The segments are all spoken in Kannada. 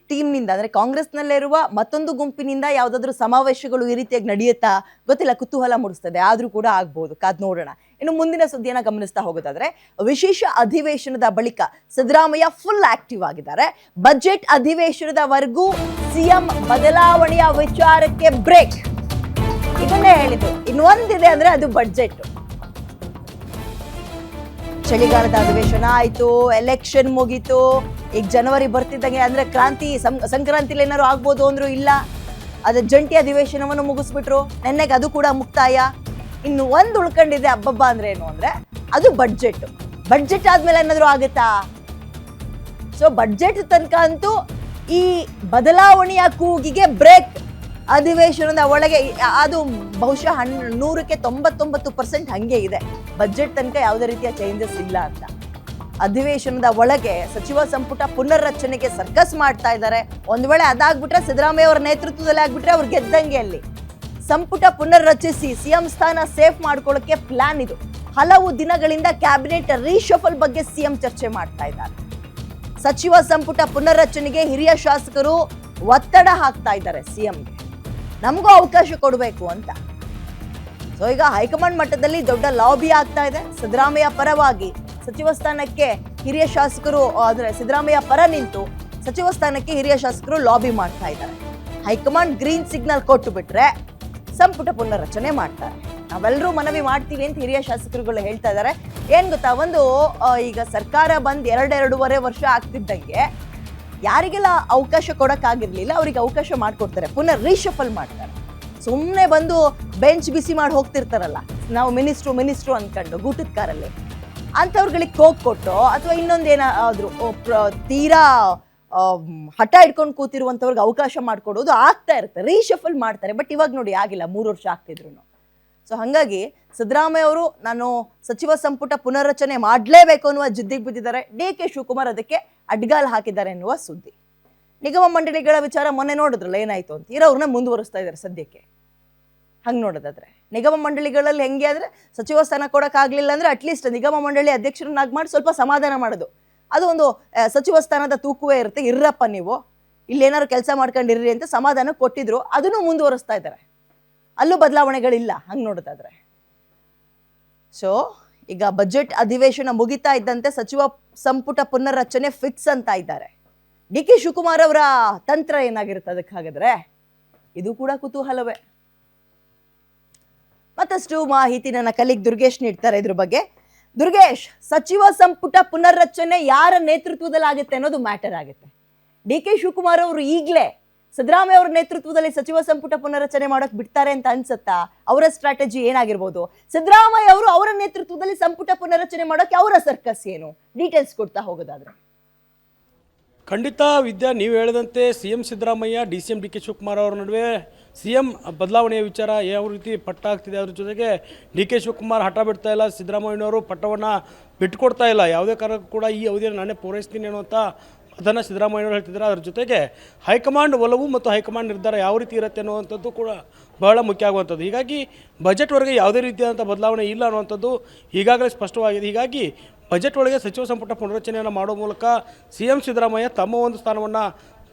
ಟೀಮ್ನಿಂದ ಅಂದರೆ ಕಾಂಗ್ರೆಸ್ನಲ್ಲಿರುವ ಮತ್ತೊಂದು ಗುಂಪಿನಿಂದ ಯಾವುದಾದ್ರೂ ಸಮಾವೇಶಗಳು ಈ ರೀತಿಯಾಗಿ ನಡೆಯುತ್ತಾ ಗೊತ್ತಿಲ್ಲ, ಕುತೂಹಲ ಮೂಡಿಸ್ತದೆ. ಆದರೂ ಕೂಡ ಆಗ್ಬೋದು, ಕಾದ್ ನೋಡೋಣ. ಇನ್ನು ಮುಂದಿನ ಸುದ್ದಿಯನ್ನು ಗಮನಿಸ್ತಾ ಹೋಗೋದಾದ್ರೆ, ವಿಶೇಷ ಅಧಿವೇಶನದ ಬಳಿಕ ಸಿದ್ದರಾಮಯ್ಯ ಫುಲ್ ಆಕ್ಟಿವ್ ಆಗಿದ್ದಾರೆ. ಬಜೆಟ್ ಅಧಿವೇಶನದವರೆಗೂ ಸಿಎಂ ಬದಲಾವಣೆಯ ವಿಚಾರಕ್ಕೆ ಬ್ರೇಕ್, ಇದನ್ನೇ ಹೇಳಿದ್ರು. ಇನ್ನೊಂದಿದೆ ಅಂದ್ರೆ ಅದು ಬಡ್ಜೆಟ್. ಚಳಿಗಾಲದ ಅಧಿವೇಶನ ಆಯ್ತು, ಎಲೆಕ್ಷನ್ ಮುಗೀತು, ಈಗ ಜನವರಿ ಬರ್ತಿದ್ದಂಗೆ ಅಂದ್ರೆ ಸಂಕ್ರಾಂತಿಲಿ ಏನಾದ್ರು ಆಗ್ಬೋದು ಅಂದ್ರು ಇಲ್ಲ, ಅದ ಜಂಟಿ ಅಧಿವೇಶನವನ್ನು ಮುಗಿಸ್ಬಿಟ್ರು. ನೆನ್ನೆಗೆ ಅದು ಕೂಡ ಮುಕ್ತಾಯ. ಇನ್ನು ಒಂದು ಉಳ್ಕೊಂಡಿದೆ ಹಬ್ಬಬ್ಬ ಅಂದ್ರೆ ಏನು ಅಂದ್ರೆ ಅದು ಬಡ್ಜೆಟ್. ಬಡ್ಜೆಟ್ ಆದ್ಮೇಲೆ ಏನಾದ್ರು ಆಗುತ್ತಾ? ಸೊ ಬಡ್ಜೆಟ್ ತನಕ ಅಂತೂ ಈ ಬದಲಾವಣೆಯ ಕೂಗಿಗೆ ಬ್ರೇಕ್. ಅಧಿವೇಶನದ ಒಳಗೆ ಅದು ಬಹುಶಃ 100ಕ್ಕೆ 99% ಹಂಗೆ ಇದೆ. ಬಜೆಟ್ ತನಕ ಯಾವುದೇ ರೀತಿಯ ಚೇಂಜಸ್ ಇಲ್ಲ ಅಂತ. ಅಧಿವೇಶನದ ಒಳಗೆ ಸಚಿವ ಸಂಪುಟ ಪುನರ್ರಚನೆಗೆ ಸರ್ಕಸ್ ಮಾಡ್ತಾ ಇದ್ದಾರೆ. ಒಂದ್ ವೇಳೆ ಅದಾಗ್ಬಿಟ್ರೆ, ಸಿದ್ದರಾಮಯ್ಯ ಅವರ ನೇತೃತ್ವದಲ್ಲಿ ಆಗ್ಬಿಟ್ರೆ ಅವ್ರು ಗೆದ್ದಂಗೆ. ಅಲ್ಲಿ ಸಂಪುಟ ಪುನರ್ರಚಿಸಿ ಸಿಎಂ ಸ್ಥಾನ ಸೇಫ್ ಮಾಡ್ಕೊಳ್ಳೋಕೆ ಪ್ಲಾನ್ ಇದು. ಹಲವು ದಿನಗಳಿಂದ ಕ್ಯಾಬಿನೆಟ್ ರೀಶಫಲ್ ಬಗ್ಗೆ ಸಿಎಂ ಚರ್ಚೆ ಮಾಡ್ತಾ ಇದ್ದಾರೆ. ಸಚಿವ ಸಂಪುಟ ಪುನರ್ರಚನೆಗೆ ಹಿರಿಯ ಶಾಸಕರು ಒತ್ತಡ ಹಾಕ್ತಾ ಇದ್ದಾರೆ ಸಿಎಂಗೆ, ನಮಗೂ ಅವಕಾಶ ಕೊಡಬೇಕು ಅಂತ. ಸೊ ಈಗ ಹೈಕಮಾಂಡ್ ಮಟ್ಟದಲ್ಲಿ ದೊಡ್ಡ ಲಾಬಿ ಆಗ್ತಾ ಇದೆ. ಸಿದ್ದರಾಮಯ್ಯ ಪರವಾಗಿ ಸಚಿವ ಸ್ಥಾನಕ್ಕೆ ಹಿರಿಯ ಶಾಸಕರು, ಅಂದ್ರೆ ಸಿದ್ದರಾಮಯ್ಯ ಪರ ನಿಂತು ಸಚಿವ ಸ್ಥಾನಕ್ಕೆ ಹಿರಿಯ ಶಾಸಕರು ಲಾಬಿ ಮಾಡ್ತಾ ಇದ್ದಾರೆ. ಹೈಕಮಾಂಡ್ ಗ್ರೀನ್ ಸಿಗ್ನಲ್ ಕೊಟ್ಟು ಬಿಟ್ರೆ ಸಂಪುಟ ಪುನರ್ರಚನೆ ಮಾಡ್ತಾರೆ. ನಾವೆಲ್ಲರೂ ಮನವಿ ಮಾಡ್ತೀವಿ ಅಂತ ಹಿರಿಯ ಶಾಸಕರುಗಳು ಹೇಳ್ತಾ ಇದ್ದಾರೆ. ಏನ್ ಗೊತ್ತಾ, ಒಂದು ಈಗ ಸರ್ಕಾರ ಬಂದ್ 2.5 ವರ್ಷ ಆಗ್ತಿದ್ದಂಗೆ ಯಾರಿಗೆಲ್ಲ ಅವಕಾಶ ಕೊಡಕ್ಕಾಗಿರ್ಲಿಲ್ಲ ಅವರಿಗೆ ಅವಕಾಶ ಮಾಡ್ಕೊಡ್ತಾರೆ, ಪುನರ್ ರೀಶಫಲ್ ಮಾಡ್ತಾರೆ. ಸುಮ್ಮನೆ ಬಂದು ಬೆಂಚ್ ಬಿಸಿ ಮಾಡಿ ಹೋಗ್ತಿರ್ತಾರಲ್ಲ, ನಾವು ಮಿನಿಸ್ಟ್ರು ಅನ್ಕೊಂಡು ಗೂಟದ ಕಾರಲ್ಲಿ, ಅಂಥವ್ರುಗಳಿಗೆ ಕೋಕ್ ಕೊಟ್ಟು ಅಥವಾ ಇನ್ನೊಂದೇನಾದ್ರು ತೀರಾ ಹಠ ಇಟ್ಕೊಂಡು ಕೂತಿರುವಂಥವ್ರಿಗೆ ಅವಕಾಶ ಮಾಡಿಕೊಡೋದು ಆಗ್ತಾ ಇರುತ್ತೆ, ರೀಶಫಲ್ ಮಾಡ್ತಾರೆ. ಬಟ್ ಇವಾಗ ನೋಡಿ ಆಗಿಲ್ಲ, 3 ವರ್ಷ ಆಗ್ತಿದ್ರು. ಸೊ ಹಾಗಾಗಿ ಸಿದ್ದರಾಮಯ್ಯ ಅವರು ನಾನು ಸಚಿವ ಸಂಪುಟ ಪುನರ್ರಚನೆ ಮಾಡಲೇಬೇಕು ಅನ್ನುವ ಜಿದ್ದಿಗೆ ಬಿದ್ದಿದ್ದಾರೆ. DK ಶಿವಕುಮಾರ್ ಅದಕ್ಕೆ ಅಡ್ಗಾಲ್ ಹಾಕಿದ್ದಾರೆ ಎನ್ನುವ ಸುದ್ದಿ. ನಿಗಮ ಮಂಡಳಿಗಳ ವಿಚಾರ ಮೊನ್ನೆ ನೋಡಿದ್ರಲ್ಲ ಏನಾಯ್ತು ಅಂತ, ಇರೋರನ್ನ ಮುಂದುವರಿಸ್ತಾ ಇದ್ದಾರೆ ಸದ್ಯಕ್ಕೆ. ಹಂಗೆ ನೋಡೋದಾದ್ರೆ ನಿಗಮ ಮಂಡಳಿಗಳಲ್ಲಿ ಹೆಂಗೆ ಅಂದ್ರೆ ಸಚಿವ ಸ್ಥಾನ ಕೊಡೋಕ್ಕಾಗಲಿಲ್ಲ ಅಂದ್ರೆ ಅಟ್ಲೀಸ್ಟ್ ನಿಗಮ ಮಂಡಳಿ ಅಧ್ಯಕ್ಷರನ್ನಾಗಿ ಮಾಡಿ ಸ್ವಲ್ಪ ಸಮಾಧಾನ ಮಾಡೋದು. ಅದು ಒಂದು ಸಚಿವ ಸ್ಥಾನದ ತೂಕವೇ ಇರುತ್ತೆ. ಇರ್ರಪ್ಪ ನೀವು ಇಲ್ಲೇನಾದ್ರು ಕೆಲಸ ಮಾಡ್ಕೊಂಡಿರ್ರಿ ಅಂತ ಸಮಾಧಾನ ಕೊಟ್ಟಿದ್ರು, ಅದನ್ನು ಮುಂದುವರಿಸ್ತಾ ಇದ್ದಾರೆ. ಅಲ್ಲೂ ಬದಲಾವಣೆಗಳಿಲ್ಲ ಹಂಗೆ ನೋಡೋದಾದ್ರೆ. ಸೊ ಈಗ ಬಜೆಟ್ ಅಧಿವೇಶನ ಮುಗಿತಾ ಇದ್ದಂತೆ ಸಚಿವ ಸಂಪುಟ ಪುನರ್ರಚನೆ ಫಿಕ್ಸ್ ಅಂತ ಇದ್ದಾರೆ. DK ಶಿವಕುಮಾರ್ ಅವರ ತಂತ್ರ ಏನಾಗಿರುತ್ತೆ ಅದಕ್ಕೆ ಹಾಗಾದ್ರೆ? ಇದು ಕೂಡ ಕುತೂಹಲವೇ. ಮತ್ತಷ್ಟು ಮಾಹಿತಿ ನನ್ನ ಕಲೀಗ್ ದುರ್ಗೇಶ್ ನೀಡ್ತಾರೆ ಇದ್ರ ಬಗ್ಗೆ. ದುರ್ಗೇಶ್, ಸಚಿವ ಸಂಪುಟ ಪುನರ್ರಚನೆ ಯಾರ ನೇತೃತ್ವದಲ್ಲಿ ಆಗುತ್ತೆ ಅನ್ನೋದು ಮ್ಯಾಟರ್ ಆಗುತ್ತೆ. DK ಶಿವಕುಮಾರ್ ಅವರು ಈಗಲೇ ಸಿದ್ದರಾಮಯ್ಯ ಅವರ ನೇತೃತ್ವದಲ್ಲಿ ಸಚಿವ ಸಂಪುಟ ಪುನರ್ರಚನೆ ಮಾಡೋಕೆ ಬಿಡ್ತಾರೆ ಅಂತ ಅನ್ಸುತ್ತಾ? ಅವರ ಸ್ಟ್ರಾಟಜಿ ಏನಾಗಿರ್ಬೋದು? ಸಿದ್ದರಾಮಯ್ಯ ಅವರು ಅವರ ನೇತೃತ್ವದಲ್ಲಿ ಸಂಪುಟ ಪುನರ್ರಚನೆ ಮಾಡೋಕೆ ಅವರ ಸರ್ಕಸ್ ಏನು? ಡೀಟೇಲ್ಸ್ ಕೊಡ್ತಾ ಹೋಗೋದಾದ್ರೆ. ಖಂಡಿತ ವಿದ್ಯಾ, ನೀವು ಹೇಳಿದಂತೆ CM Siddaramaiah, DCM DK Shivakumar ಅವರ ನಡುವೆ CM ಬದಲಾವಣೆಯ ವಿಚಾರ ಯಾವ ರೀತಿ ಪಟ್ಟ ಆಗ್ತಿದೆ. ಅದ್ರ ಜೊತೆಗೆ DK ಶಿವಕುಮಾರ್ ಹಠ ಬಿಡ್ತಾ ಇಲ್ಲ, ಸಿದ್ದರಾಮಯ್ಯನವರು ಪಟ್ಟವನ್ನು ಬಿಟ್ಟುಕೊಡ್ತಾ ಇಲ್ಲ. ಯಾವುದೇ ಕಾರಣಕ್ಕೂ ಕೂಡ ಈ ಅವಧಿಯನ್ನು ನಾನೇ ಪೂರೈಸ್ತೀನಿ ಅನ್ನುವಂಥ ಅದನ್ನು ಸಿದ್ದರಾಮಯ್ಯನವರು ಹೇಳ್ತಿದ್ದಾರೆ. ಅದ್ರ ಜೊತೆಗೆ ಹೈಕಮಾಂಡ್ ಒಲವು ಮತ್ತು ಹೈಕಮಾಂಡ್ ನಿರ್ಧಾರ ಯಾವ ರೀತಿ ಇರುತ್ತೆ ಅನ್ನುವಂಥದ್ದು ಕೂಡ ಬಹಳ ಮುಖ್ಯ ಆಗುವಂಥದ್ದು. ಹೀಗಾಗಿ ಬಜೆಟ್ವರೆಗೆ ಯಾವುದೇ ರೀತಿಯಾದಂಥ ಬದಲಾವಣೆ ಇಲ್ಲ ಅನ್ನುವಂಥದ್ದು ಈಗಾಗಲೇ ಸ್ಪಷ್ಟವಾಗಿದೆ. ಹೀಗಾಗಿ ಬಜೆಟ್ ಒಳಗೆ ಸಚಿವ ಸಂಪುಟ ಪುನರ್ರಚನೆಯನ್ನು ಮಾಡೋ ಮೂಲಕ CM ಸಿದ್ದರಾಮಯ್ಯ ತಮ್ಮ ಒಂದು ಸ್ಥಾನವನ್ನು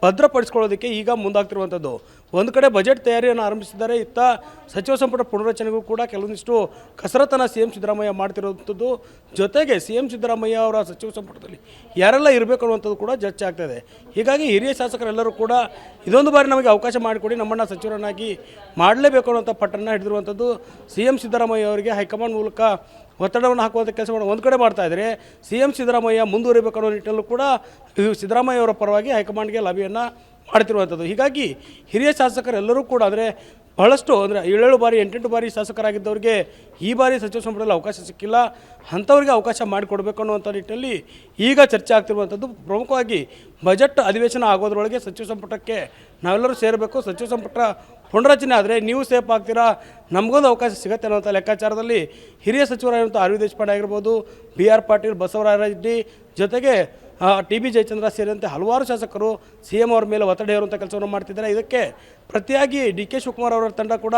ಭದ್ರಪಡಿಸ್ಕೊಳ್ಳೋದಕ್ಕೆ ಈಗ ಮುಂದಾಗ್ತಿರುವಂಥದ್ದು. ಒಂದು ಕಡೆ ಬಜೆಟ್ ತಯಾರಿಯನ್ನು ಆರಂಭಿಸಿದ್ದಾರೆ, ಇತ್ತ ಸಚಿವ ಸಂಪುಟ ಪುನರ್ರಚನೆಗೂ ಕೂಡ ಕೆಲವೊಂದಿಷ್ಟು ಕಸರತ್ತನ್ನು CM ಸಿದ್ದರಾಮಯ್ಯ ಮಾಡ್ತಿರುವಂಥದ್ದು. ಜೊತೆಗೆ CM ಸಿದ್ದರಾಮಯ್ಯ ಅವರ ಸಚಿವ ಸಂಪುಟದಲ್ಲಿ ಯಾರೆಲ್ಲ ಇರಬೇಕು ಅನ್ನುವಂಥದ್ದು ಕೂಡ ಚರ್ಚೆ ಆಗ್ತಾಯಿದೆ. ಹೀಗಾಗಿ ಹಿರಿಯ ಶಾಸಕರೆಲ್ಲರೂ ಕೂಡ ಇದೊಂದು ಬಾರಿ ನಮಗೆ ಅವಕಾಶ ಮಾಡಿಕೊಡಿ, ನಮ್ಮನ್ನು ಸಚಿವರನ್ನಾಗಿ ಮಾಡಲೇಬೇಕು ಅನ್ನುವಂಥ ಪಟ್ಟನ್ನು ಹಿಡಿದಿರುವಂಥದ್ದು CM ಸಿದ್ದರಾಮಯ್ಯ ಅವರಿಗೆ ಹೈಕಮಾಂಡ್ ಮೂಲಕ ಒತ್ತಡವನ್ನು ಹಾಕುವಂಥ ಕೆಲಸವನ್ನು ಒಂದು ಕಡೆ ಮಾಡ್ತಾ ಇದ್ದಾರೆ. CM ಸಿದ್ದರಾಮಯ್ಯ ಮುಂದುವರಿಬೇಕು ಅನ್ನೋ ನಿಟ್ಟಿನಲ್ಲೂ ಕೂಡ ಸಿದ್ದರಾಮಯ್ಯ ಅವರ ಪರವಾಗಿ ಹೈಕಮಾಂಡ್ಗೆ ಲಾಬಿಯನ್ನು ಮಾಡ್ತಿರುವಂಥದ್ದು. ಹೀಗಾಗಿ ಹಿರಿಯ ಶಾಸಕರೆಲ್ಲರೂ ಕೂಡ ಅಂದರೆ ಬಹಳಷ್ಟು ಅಂದರೆ 7 ಬಾರಿ 8 ಬಾರಿ ಶಾಸಕರಾಗಿದ್ದವರಿಗೆ ಈ ಬಾರಿ ಸಚಿವ ಸಂಪುಟದಲ್ಲಿ ಅವಕಾಶ ಸಿಕ್ಕಿಲ್ಲ, ಅಂಥವ್ರಿಗೆ ಅವಕಾಶ ಮಾಡಿಕೊಡ್ಬೇಕು ಅನ್ನುವಂಥ ನಿಟ್ಟಿನಲ್ಲಿ ಈಗ ಚರ್ಚೆ ಆಗ್ತಿರುವಂಥದ್ದು. ಪ್ರಮುಖವಾಗಿ ಬಜೆಟ್ ಅಧಿವೇಶನ ಆಗೋದ್ರೊಳಗೆ ಸಚಿವ ಸಂಪುಟಕ್ಕೆ ನಾವೆಲ್ಲರೂ ಸೇರಬೇಕು, ಸಚಿವ ಸಂಪುಟ ಪುನರ್ರಚನೆ ಆದರೆ ನೀವು ಸೇಫ್ ಆಗ್ತೀರಾ, ನಮಗೊಂದು ಅವಕಾಶ ಸಿಗುತ್ತೆ ಅನ್ನೋಂಥ ಲೆಕ್ಕಾಚಾರದಲ್ಲಿ ಹಿರಿಯ ಸಚಿವರಾಗಿರುವಂಥ RV ದೇಶಪಾಂಡೆ ಆಗಿರ್ಬೋದು, BR ಪಾಟೀಲ್, ಬಸವರಾಜ ರೆಡ್ಡಿ, ಜೊತೆಗೆ TB ಜಯಚಂದ್ರ ಸೇರಿದಂತೆ ಹಲವಾರು ಶಾಸಕರು CM ಅವರ ಮೇಲೆ ಒತ್ತಡ ಹೇರುವಂಥ ಕೆಲಸವನ್ನು ಮಾಡ್ತಿದ್ದಾರೆ. ಇದಕ್ಕೆ ಪ್ರತಿಯಾಗಿ DK ಶಿವಕುಮಾರ್ ಅವರ ತಂಡ ಕೂಡ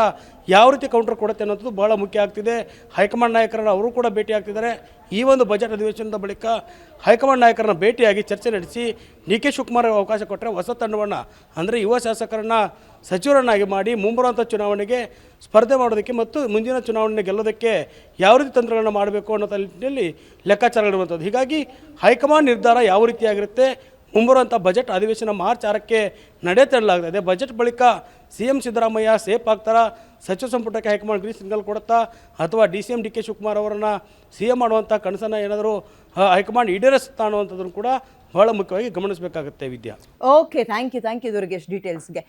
ಯಾವ ರೀತಿ ಕೌಂಟರ್ ಕೊಡುತ್ತೆ ಅನ್ನೋದು ಬಹಳ ಮುಖ್ಯ ಆಗ್ತಿದೆ. ಹೈಕಮಾಂಡ್ ನಾಯಕರನ್ನು ಅವರು ಕೂಡ ಭೇಟಿ ಆಗ್ತಿದ್ದಾರೆ. ಈ ಒಂದು ಬಜೆಟ್ ಅಧಿವೇಶನದ ಬಳಿಕ ಹೈಕಮಾಂಡ್ ನಾಯಕರನ್ನ ಭೇಟಿಯಾಗಿ ಚರ್ಚೆ ನಡೆಸಿ ಡಿ ಕೆ ಶಿವಕುಮಾರ್ ಅವಕಾಶ ಕೊಟ್ಟರೆ ಹೊಸ ತಂಡವನ್ನು ಅಂದರೆ ಯುವ ಶಾಸಕರನ್ನ ಸಚಿವರನ್ನಾಗಿ ಮಾಡಿ ಮುಂಬರುವಂಥ ಚುನಾವಣೆಗೆ ಸ್ಪರ್ಧೆ ಮಾಡೋದಕ್ಕೆ ಮತ್ತು ಮುಂದಿನ ಚುನಾವಣೆ ಗೆಲ್ಲೋದಕ್ಕೆ ಯಾವ ರೀತಿ ತಂತ್ರಗಳನ್ನು ಮಾಡಬೇಕು ಅನ್ನೋ ನಿಟ್ಟಿನಲ್ಲಿ ಲೆಕ್ಕಾಚಾರಗಳಿರುವಂಥದ್ದು. ಹೀಗಾಗಿ ಹೈಕಮಾಂಡ್ ನಿರ್ಧಾರ ಯಾವ ರೀತಿಯಾಗಿರುತ್ತೆ, ಮುಂಬರುವಂಥ ಬಜೆಟ್ ಅಧಿವೇಶನ ಮಾರ್ಚ್ 6ಕ್ಕೆ ನಡೆಯಲಾಗ್ತದೆ. ಬಜೆಟ್ ಬಳಿಕ CM ಸಿದ್ದರಾಮಯ್ಯ ಸೇಫ್ ಆಗ್ತಾರಾ, ಸಚಿವ ಸಂಪುಟಕ್ಕೆ ಹೈಕಮಾಂಡ್ ಗ್ರೀನ್ ಸಿಗ್ನಲ್ ಕೊಡುತ್ತಾ, ಅಥವಾ DCM ಡಿ ಕೆ ಶಿವಕುಮಾರ್ ಅವರನ್ನು CM ಮಾಡುವಂಥ ಕನಸನ್ನು ಏನಾದರೂ ಹೈಕಮಾಂಡ್ ಈಡೇರಿಸುತ್ತಾ ಅನ್ನುವಂಥದ್ದನ್ನು ಕೂಡ ಬಹಳ ಮುಖ್ಯವಾಗಿ ಗಮನಿಸಬೇಕಾಗುತ್ತೆ Vidya. Okay, thank you Durgesh ಡೀಟೇಲ್ಸ್ಗೆ.